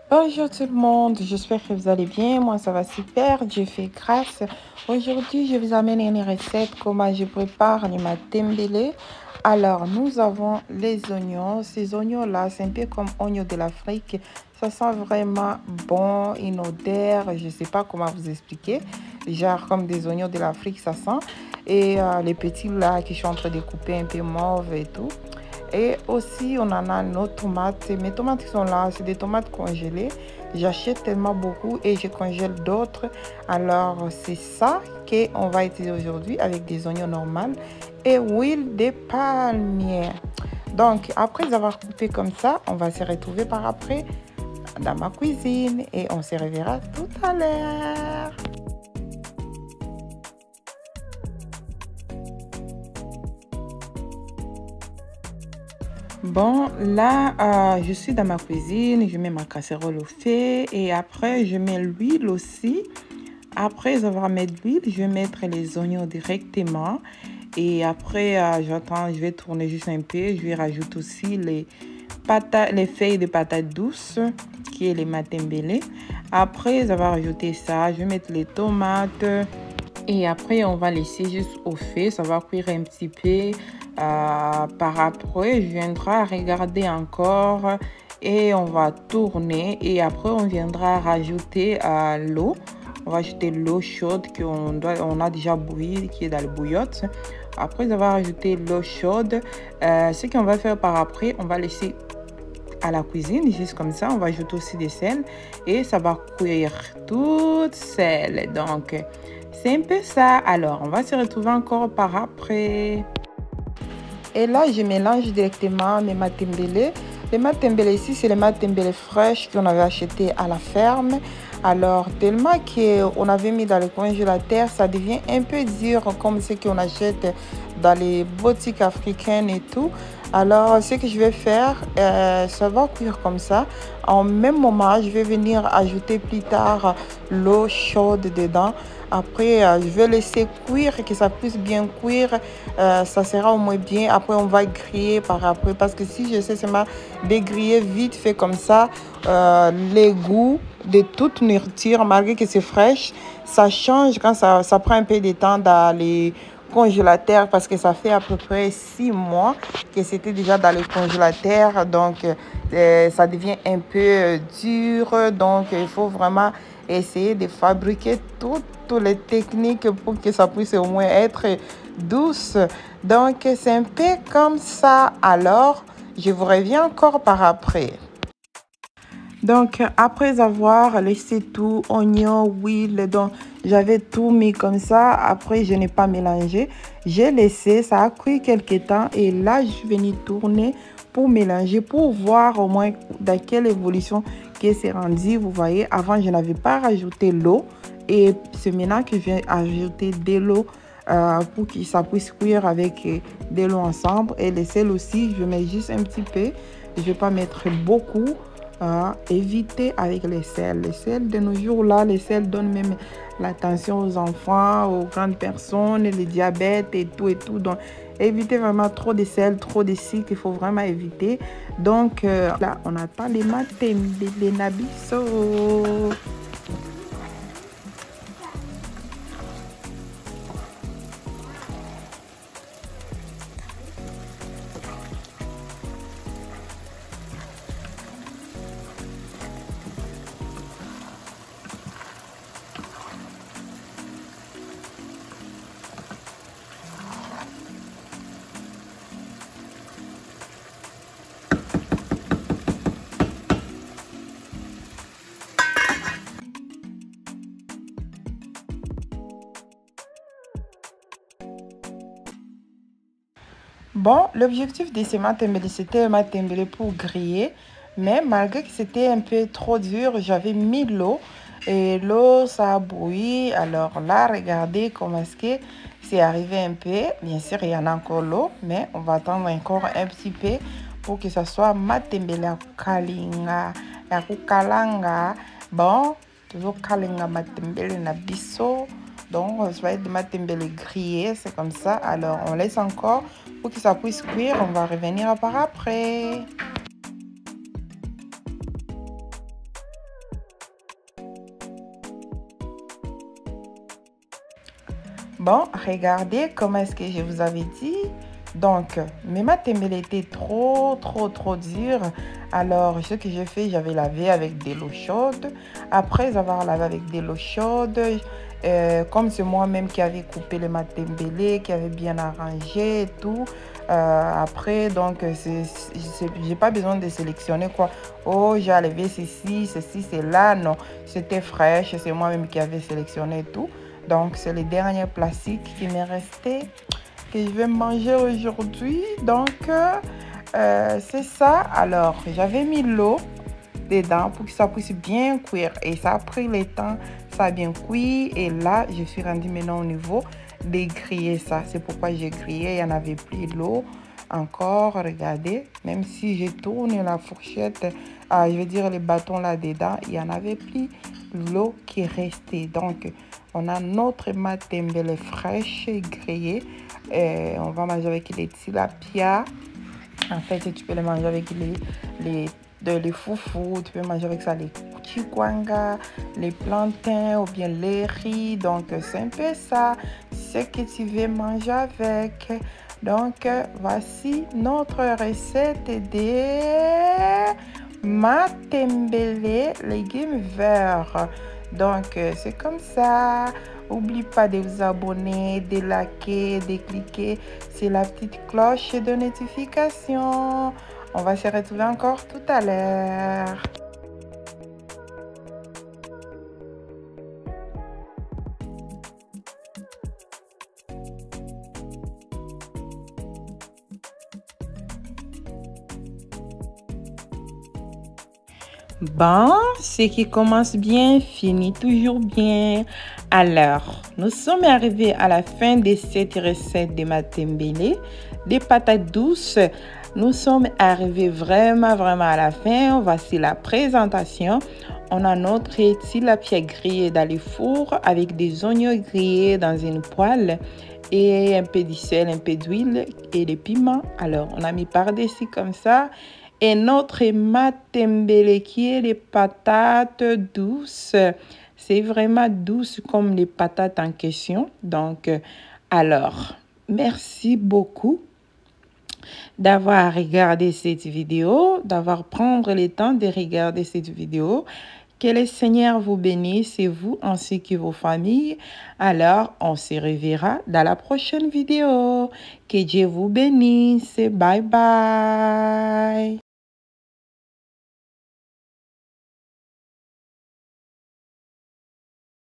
Bonjour tout le monde, j'espère que vous allez bien. Moi, ça va super, Dieu fait grâce. Aujourd'hui, je vous amène une recette comment je prépare le matembele. Alors, nous avons les oignons. Ces oignons-là, c'est un peu comme oignons de l'Afrique. Ça sent vraiment bon, une odeur, je ne sais pas comment vous expliquer. Genre comme des oignons de l'Afrique, ça sent. Et les petits là qui sont en train de couper un peu mauve et tout. Et aussi, on en a nos tomates. Mes tomates qui sont là, c'est des tomates congelées. J'achète tellement beaucoup et je congèle d'autres. Alors, c'est ça qu'on va utiliser aujourd'hui avec des oignons normaux et huile de palmier. Donc, après avoir coupé comme ça, on va se retrouver par après dans ma cuisine et on se reverra tout à l'heure. Bon, là, je suis dans ma cuisine, je mets ma casserole au feu et après, je mets l'huile aussi. Après avoir mis l'huile, je vais mettre les oignons directement et après, j'attends, je vais tourner juste un peu. Je vais rajouter aussi les feuilles de patates douces, qui est les matembele. Après avoir ajouté ça, je vais mettre les tomates. Et après, on va laisser juste au feu. Ça va cuire un petit peu. Par après, je viendrai regarder encore et on va tourner. Et après, on viendra rajouter l'eau. On va ajouter l'eau chaude on a déjà bouillie, qui est dans le bouillotte. Après avoir ajouté l'eau chaude, ce qu'on va faire par après, on va laisser à la cuisine, juste comme ça. On va ajouter aussi des sels et ça va cuire toute seule. Donc, c'est un peu ça. Alors, on va se retrouver encore par après. Et là, je mélange directement mes matembele. Les matembele ici, c'est les matembele fraîches qu'on avait acheté à la ferme. Alors, tellement qu'on avait mis dans le congélateur, ça devient un peu dur comme ce qu'on achète dans les boutiques africaines et tout. Alors, ce que je vais faire, ça va cuire comme ça. En même moment, je vais venir ajouter plus tard l'eau chaude dedans. Après, je vais laisser cuire, que ça puisse bien cuire. Ça sera au moins bien. Après, on va griller par après. Parce que si je sais seulement dégriller vite fait comme ça, les goûts de toute nourriture, malgré que c'est fraîche, ça change quand ça prend un peu de temps dans les congélateurs parce que ça fait à peu près 6 mois que c'était déjà dans le congélateur. Donc, ça devient un peu dur. Donc, il faut vraiment essayer de fabriquer toutes les techniques pour que ça puisse au moins être douce. Donc, c'est un peu comme ça. Alors, je vous reviens encore par après. Donc, après avoir laissé tout, oignon, huile, donc j'avais tout mis comme ça. Après, je n'ai pas mélangé. J'ai laissé, ça a cuit quelques temps. Et là, je suis venue tourner pour mélanger, pour voir au moins dans quelle évolution que c'est rendu. Vous voyez, avant, je n'avais pas rajouté l'eau. Et c'est maintenant que je viens ajouter de l'eau pour que ça puisse cuire avec de l'eau ensemble. Et le sel aussi, je mets juste un petit peu. Je ne vais pas mettre beaucoup. Éviter avec les sels. Les sels de nos jours là, les sels donnent même l'attention aux enfants, aux grandes personnes, le diabète et tout et tout. Donc, évitez vraiment trop de sel, trop de sucre, il faut vraiment éviter. Donc, là, on attend les matins, les nabisso. Bon, l'objectif de ces matembele, c'était un matembele pour griller. Mais malgré que c'était un peu trop dur, j'avais mis l'eau. Et l'eau, ça a bouilli. Alors là, regardez comment est-ce que c'est arrivé un peu. Bien sûr, il y en a encore l'eau. Mais on va attendre encore un petit peu pour que ça soit matembele ya kalinga. Ya kukalanga. Bon, toujours kalinga matembele na biso. Donc, ça va être des matembele grillés, c'est comme ça. Alors, on laisse encore pour que ça puisse cuire. On va revenir par après. Bon, regardez comment est-ce que je vous avais dit. Donc, mes matembele étaient trop dures. Alors, ce que j'ai fait, j'avais lavé avec de l'eau chaude. Après avoir lavé avec de l'eau chaude, comme c'est moi-même qui avais coupé les matembele, qui avait bien arrangé et tout. Après, donc, j'ai pas besoin de sélectionner quoi. Oh, j'ai enlevé ceci, c'est là. Non, c'était fraîche. C'est moi-même qui avais sélectionné tout. Donc, c'est le dernier plastique qui m'est resté que je vais manger aujourd'hui. Donc, c'est ça. Alors, j'avais mis l'eau dedans pour que ça puisse bien cuire. Et ça a pris le temps, ça a bien cuit. Et là, je suis rendue maintenant au niveau de griller ça. C'est pourquoi j'ai grillé. Il n'y en avait plus l'eau encore. Regardez, même si je tourne la fourchette, je veux dire les bâtons là-dedans, il n'y en avait plus l'eau qui restait. Donc, on a notre matembele fraîche grillée. On va manger avec les tilapia. En fait, tu peux les manger avec les foufous. Tu peux manger avec ça les chikwanga, les plantains ou bien les riz. Donc, c'est un peu ça, ce que tu veux manger avec. Donc, voici notre recette de matembele légumes verts. Donc, c'est comme ça. N'oublie pas de vous abonner, de liker, de cliquer sur la petite cloche de notification. On va se retrouver encore tout à l'heure. Bon, ce qui commence bien finit toujours bien. Alors, nous sommes arrivés à la fin de cette recette de matembele, des patates douces. Nous sommes arrivés vraiment à la fin. Voici la présentation. On a notre tilapia grillé dans le four avec des oignons grillés dans une poêle et un peu de sel, un peu d'huile et des piments. Alors, on a mis par-dessus comme ça. Et notre matembele qui est les patates douces. C'est vraiment douce comme les patates en question. Donc, alors, merci beaucoup d'avoir regardé cette vidéo, d'avoir prendre le temps de regarder cette vidéo. Que le Seigneur vous bénisse et vous ainsi que vos familles. Alors, on se reverra dans la prochaine vidéo. Que Dieu vous bénisse. Bye bye.